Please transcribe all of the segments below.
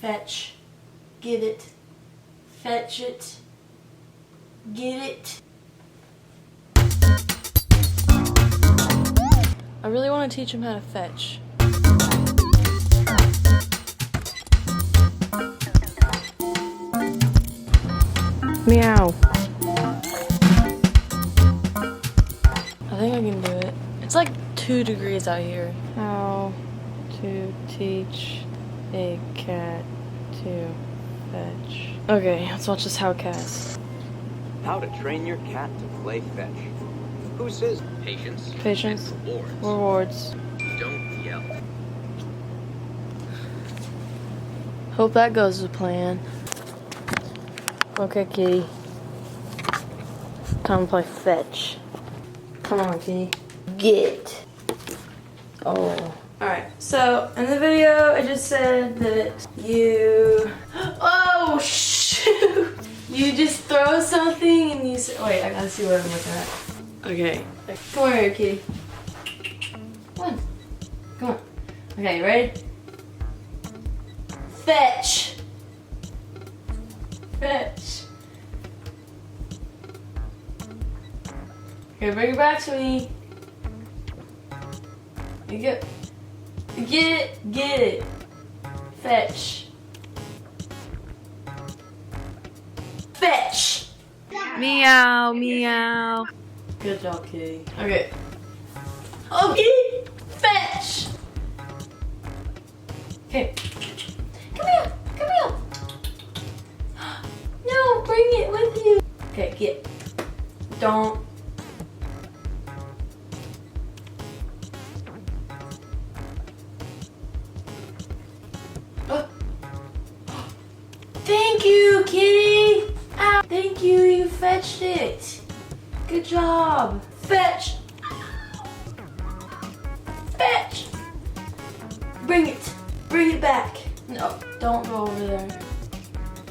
Fetch. Get it. Fetch it. Get it. I really want to teach him how to fetch. Meow. I think I can do it. It's like 2 degrees out here. How to teach a cat to fetch. Okay, let's watch this Howcast. How to train your cat to play fetch. Who says patience? Patience. And rewards. Rewards. Don't yell. Hope that goes to plan. Okay, kitty. Time to play fetch. Come on, kitty. Get. Oh. Alright, so in the video, I just said that you... Oh, shoot! You just throw something and you say... Wait, I gotta see what I'm looking at. Okay. Come over here, kitty. Come on. Come on. Okay, you ready? Fetch. Fetch. Okay, bring it back to me. You get it, get it. Fetch. Fetch. Meow, meow. Good job, kitty. Okay. Okay. Fetch. Okay. Come here. Come here. No, bring it with you. Okay, get. Don't. Thank you, kitty. Ow. Thank you, you fetched it. Good job. Fetch. Fetch. Bring it. Bring it back. No, don't go over there.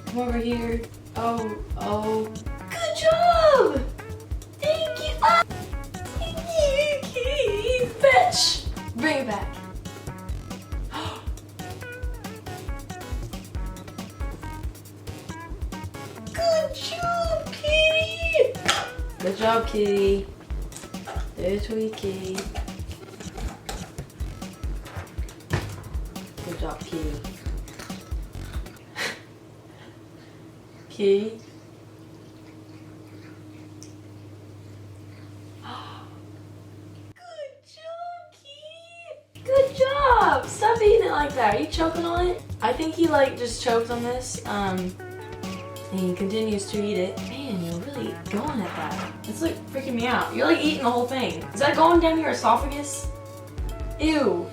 Come over here. Oh. Good job. Thank you. Ah. Thank you, kitty. Fetch. Bring it back. Good job, kitty. Good job, kitty. There's sweet kitty. Good job, kitty. Kitty. Good job, kitty. Good job. Stop eating it like that. Are you choking on it? I think he just choked on this. And he continues to eat it. Man, you're really going at that. It's freaking me out. You're eating the whole thing. Is that going down your esophagus? Ew.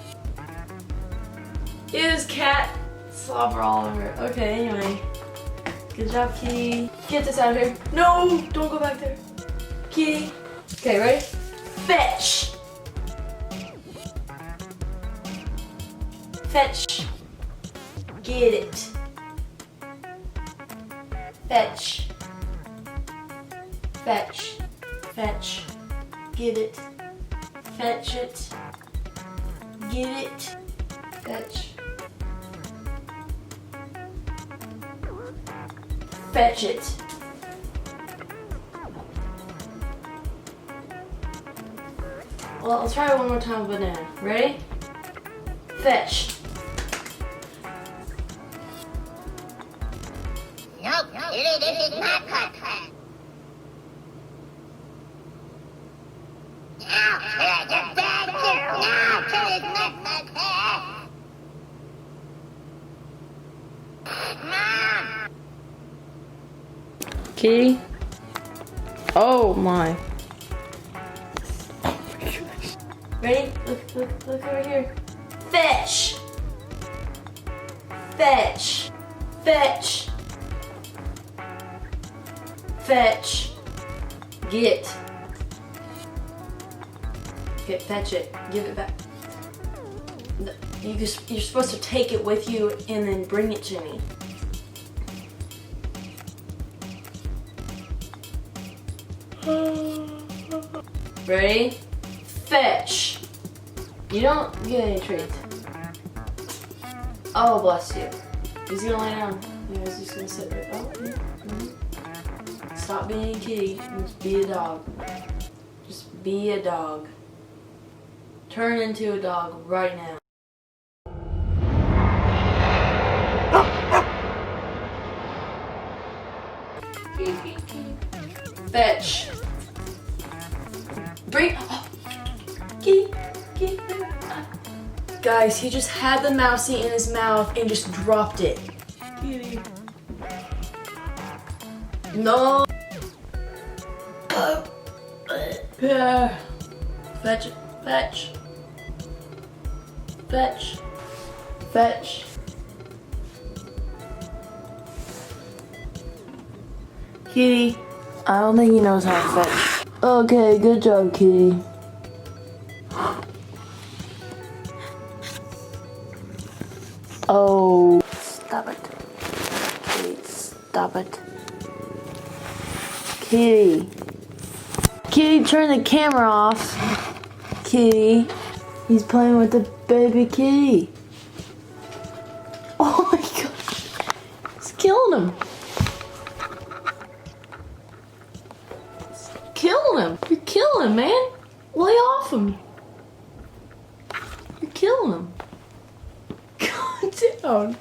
Ew, this cat slobber all over it. Okay, anyway. Good job, kitty. Get this out of here. No, don't go back there. Kitty. Okay, ready? Fetch. Fetch. Get it. Fetch. Fetch. Fetch. Get it. Fetch it. Get it. Fetch. Fetch it. Well, let's try it one more time with banana. Ready? Fetch. No, this is not cut. Now, here's a bad girl. Now, it is not cut. Mom! Kitty? Oh my. Ready? Look over here. Fetch! Fetch! Fetch! Fetch! Get! Okay, fetch it. Give it back. You're supposed to take it with you and then bring it to me. Ready? Fetch. You don't get any treats. Oh, bless you. He's gonna lay down. Yeah, he's just gonna sit right. Oh, yeah. Stop being a kitty and just be a dog. Just be a dog. Turn into a dog right now. Fetch. Bring. Oh. Kitty. Kitty. Guys, he just had the mousey in his mouth and just dropped it. Kitty. No. Yeah. Fetch it. Fetch. Fetch. Fetch. Kitty. I don't think he knows how to fetch. Okay, good job, Kitty. Oh. Stop it. Kitty, stop it. Kitty. Kitty, turn the camera off. Kitty. He's playing with the baby kitty. Oh my gosh. It's killing him. It's killing him. You're killing him, man. Lay off him. You're killing him. Calm down.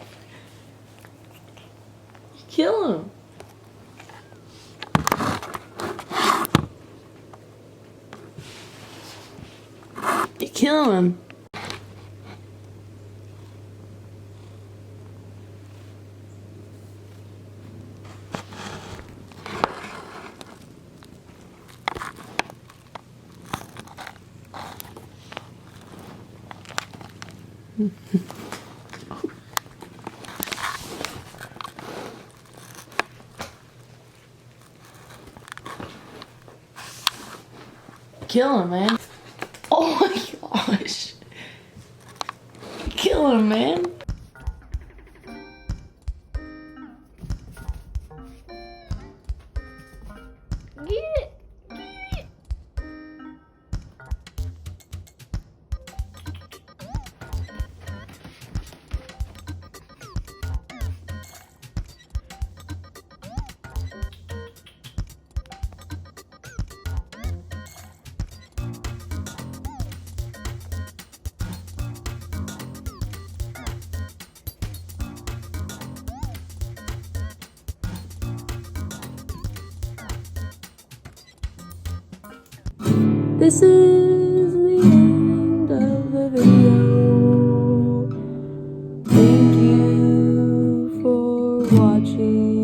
You're killing him. You're killing him. Kill him, man. Oh my gosh. Kill him, man. Get it. Get it. This is the end of the video. Thank you for watching.